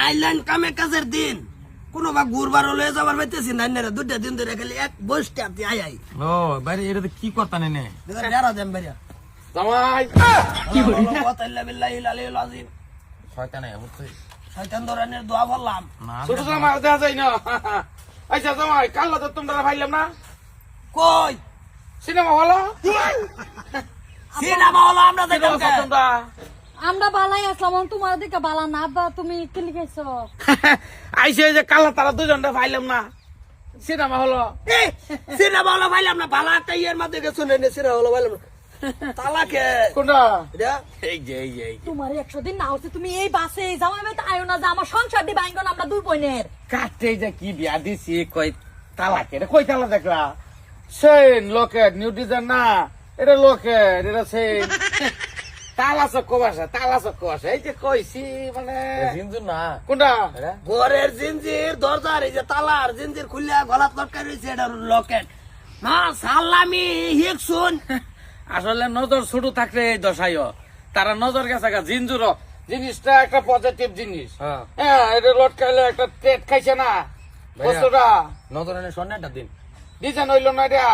Island কামে কাজের দিন কোনো বা ঘুরবার লয়ে যাবার পাইতেছি না দুইটা দিন ধরে খালি এক বসতে আপনি আই আই ও বাইরে এটা তো কি করতা নে বেড়া দেন বেড়া জামাই কি বলি ওয়াতাল্লা বিল্লাহি আলাইহিল আজিম শয়তান বুঝছিস শয়তান ধরনের দোয়া বললাম না ছোট জামাই দেখা যায় না আচ্ছা জামাই কাল তো তোমরা ভাইলাম না কই সিনেমা হলো সিনেমা হলো আমরা দেখলাম কে? তোমরা আমরা বালাই আসলাম তোমার দিকে বালা না আব্বা তুমি কি লিখেছো আইসে যে কাল তারা দুজনটা ভাইলাম না সিনেমা হলো এই, সিনেমা হলো ভাইলাম না ভালো একটা ইয়ের মধ্যে গেছো না সিনেমা হলো ভাইলাম না তালাকে কোনটা এটা এই যে এই যে তোমার 100 দিন না হচ্ছে তুমি এই বাসে জামাই বাড়িতে আয়ো না যে আমার সংসার দিয়ে ভাঙ্গো না আমরা দুই বোনের কাটতে যে কি বিয়া দিছি কই তালাকে রে কই তালা দেখলা সেন লোকের নিউ ডিজাইন না এটা লোকের এটা সেন তালা চক্কো বাসা এই যে কইছি মানে হিন্দু না কোনটা ঘরের জিনজির দরজার এই যে তালার জিনজির খুললে গলাত লটকাই রয়েছে এটা লকেট মা সালামি হিক শুন আসলে নজর ছোট থাকলে এই দশাই তারা নজর গেছে জিনজুর জিনিসটা একটা পজিটিভ জিনিস হ্যাঁ এটা লটকাইলে একটা টেট খাইছে না বস্তুটা নজরানে স্বর্ণেরটা দিন ডিজাইন হইল না এটা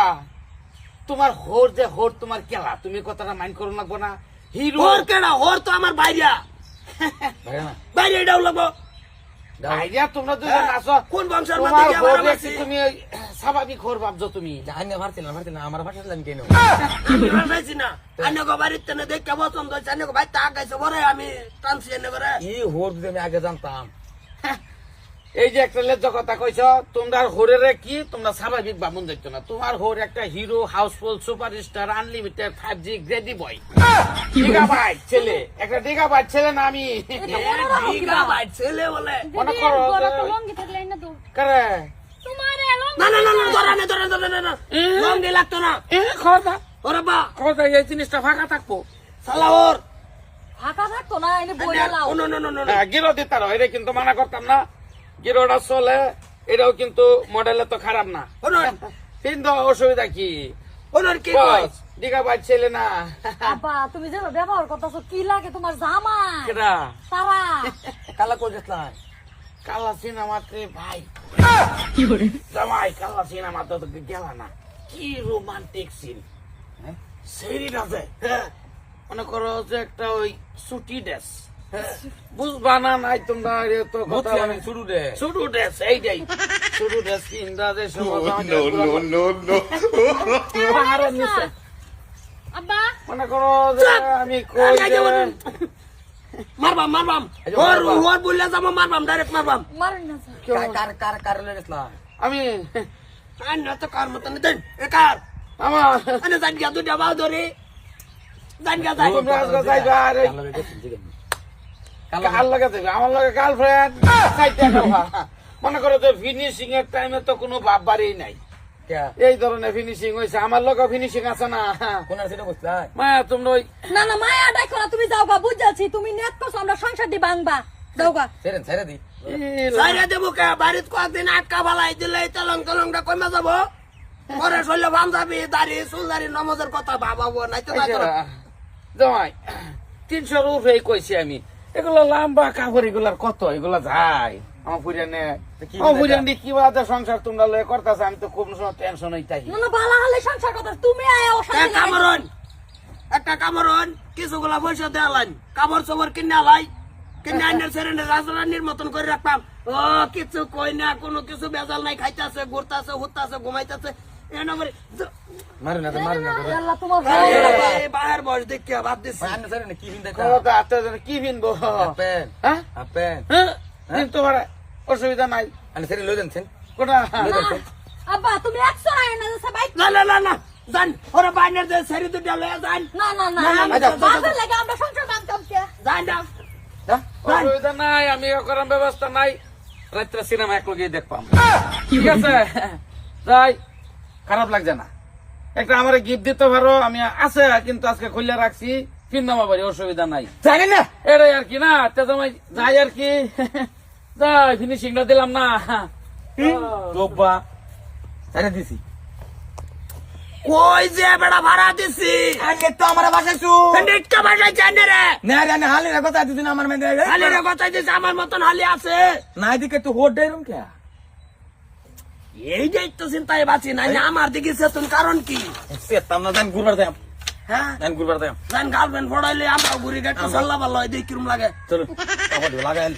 তোমার হোর যে হোর তোমার কেলা তুমি কথাটা মাইন্ড করো লাগবো না হিরো ওর কেডা ওর তো আমার বাইরা বাইরে না বাইরে এটাও লাগবো আইডিয়া তোমরা দুজন আসো কোন বংশের তোমার মধ্যে কি আমার হোর আছি? তুমি স্বাভাবিক হোর ভাবছো তুমি জানি ভারতি না আমার ভাষা জানি কেন আমি ভাবছি না আন্যগো বাড়ির তেনে দেখে পছন্দ হয়েছে আন্যগো ভাই তা গাইছে বরে আমি টানছি এনে করে এই হোর যদি আমি আগে জানতাম এই যে একটা লেজ্জ কথা কইছ তোমরা হোরের কি তোমরা স্বাভাবিক বামুন দেখছো না তোমার হোর একটা hero housefull superstar unlimited 5G greedy boy gigabyte ছেলে একটা গিগাবাইট ছেলে না আমি বিঘা ভাই ছেলে বলে মনে করো লঙ্গি থাকলে না তো করে তোমার না না না না ধরে না লঙ্গি লাগতো না খরদা ওরে বা খরদা এই জিনিসটা ফাঁকা থাকবো সালা ওর ফাঁকা থাকতো না এনে বই লাও নো নো নো নো হ্যাঁ, গিরো দিতার এটা কিন্তু মানা করতাম না গিরোটা চলে এটাও কিন্তু মডেলে তো খারাপ না ওনর কিন্তু অসুবিধা কি ওনর কি কয় গিগাবাইট ছেলে না আব্বা তুমি যে ব্যবহার করতেছো কি লাগে তোমার জামাই কেটা তারা কালা কই গেছলাম কালা সিনেমাতে ভাই জামাই কালা সিনেমা তো গেলা না কি রোমান্টিক সিন সেরিন আছে মনে করো যে একটা ওই ছুটি ড্রেস বুঝবা না নাই তোমরা এ তো কথা আমি শুরু দে ছুটু ড্রেস এইটাই ছুটু ড্রেস কিনরা যে সময় পাহাড়ের নিচে আব্বা মনে করো যে আমি কই যে মারবাম ওর ওর বললে যাবো মারবাম ডাইরেক্ট মারবাম মারেন না স্যার। কার কার কার লয়ে গেছলাম আমি আন্য তো কার মতন দেন এ কার আমার আনে জান গিয়া দুটা বাউ ধরে জান গিয়া যাই তোমরা আজকে যাইবা আর এই কালা লয়ে গেছি জিগান কাল লাগে দেবে আমার লগে গার্লফ্রেন্ড সাইডে মনে করো যে ফিনিশিং এর টাইমে তো কোনো বাপ বাড়ি নাই কে এই ধরনের ফিনিশিং হয়েছে আমার লগে ফিনিশিং আছে না কোন আর সেটা কইছলাই মায়া তোমরা ওই না না মায়া ডাকো না তুমি যাও গা বুঝাচ্ছি তুমি নেট করছো আমরা সংসার দিয়ে ভাঙবা যাও গা ছেড়ে দি সাইরা দেবো কে বাড়িত কয়েকদিন আটকা বালাই দিলে তলংটা কমে যাবো পরে শৈল পাঞ্জাবি দাড়ি চুলদারি নমজের কথা ভাবাবো নাই তো জামাই 300 রুপে কইছি আমি এগুলো লম্বা কাপড় এগুলার কত এগুলা যায় আমার পুরানে আমার পুরানি কি বাদে সংসার তোমরা লয়ে করতেছে আমি তো কোন সময় টেনশন হইতাই না না বালা হলে সংসার কথা তুমি আয়া অশান্তি লাগাইছো। কামরন একটা কামরন কিছুগুলা পয়সা দেওয়ালাইন কাপড় চোপড় কিনে আলাই কিনে আইনের সেরেন্ডে রাজরানির মতন করে রাখতাম ও কিছু কই না কোনো কিছু বেজাল নাই খাইতেছে ঘুরতেছে হুতাছে ঘুমাইতেছে মারু না আল্লাহ তোমার ভালো লাগে। বাহের বয়স দেখিয়া ভাব দিচ্ছি আন্ন ছেড়ে না কি বিন দেখ কি ভিনবো আপেন হ্যাঁ আপেন তোমার অসুবিধা নাই আন্ন ছেড়ে লই দেনছেন কোটা আব্বা তুমি 100 আয় না যে ভাই না না না না জান ওরা বাইনের যে সেরি দুটা লয়ে যান না না না না, না, বাসা লাগে আমরা সংসার ভাঙতাম কে যান যাও অসুবিধা নাই আমি করার ব্যবস্থা নাই রাত্রে সিনেমা এক লগে দেখবাম ঠিক আছে যাই খারাপ লাগছে না একটা আমার গিফট দিতে পারো আমি আছে কিন্তু আজকে খুলে রাখছি কিনলাম বাড়ি অসুবিধা নাই জানি না এটাই আর কি না তেজমাই যাই আর কি যাই ফিনিশিংটা দিলাম না তোবা ছেড়ে দিছি কই যে বেড়া ভাড়া দিছি আগে তো আমার বাসায় শু নিটকা বাসায় জানে রে না রে না হালি রে কথা দিছিস আমার মেয়ে হালি রে কথাই দিছে আমার মতন হালি আছে না দিকে তুই হোট দেরুম কে এই যে তো চিন্তায় বাঁচি না আমার দিকে চেতন কারণ কি সেতাম না জান ঘুরবার দেম হ্যাঁ জান ঘুরবার দেম গার্লফ্রেন্ড পড়াইলে আমরা ঘুরি গেট সাল্লা ভালো হয় দেখি কিরম লাগে চলো কাপড় লাগাই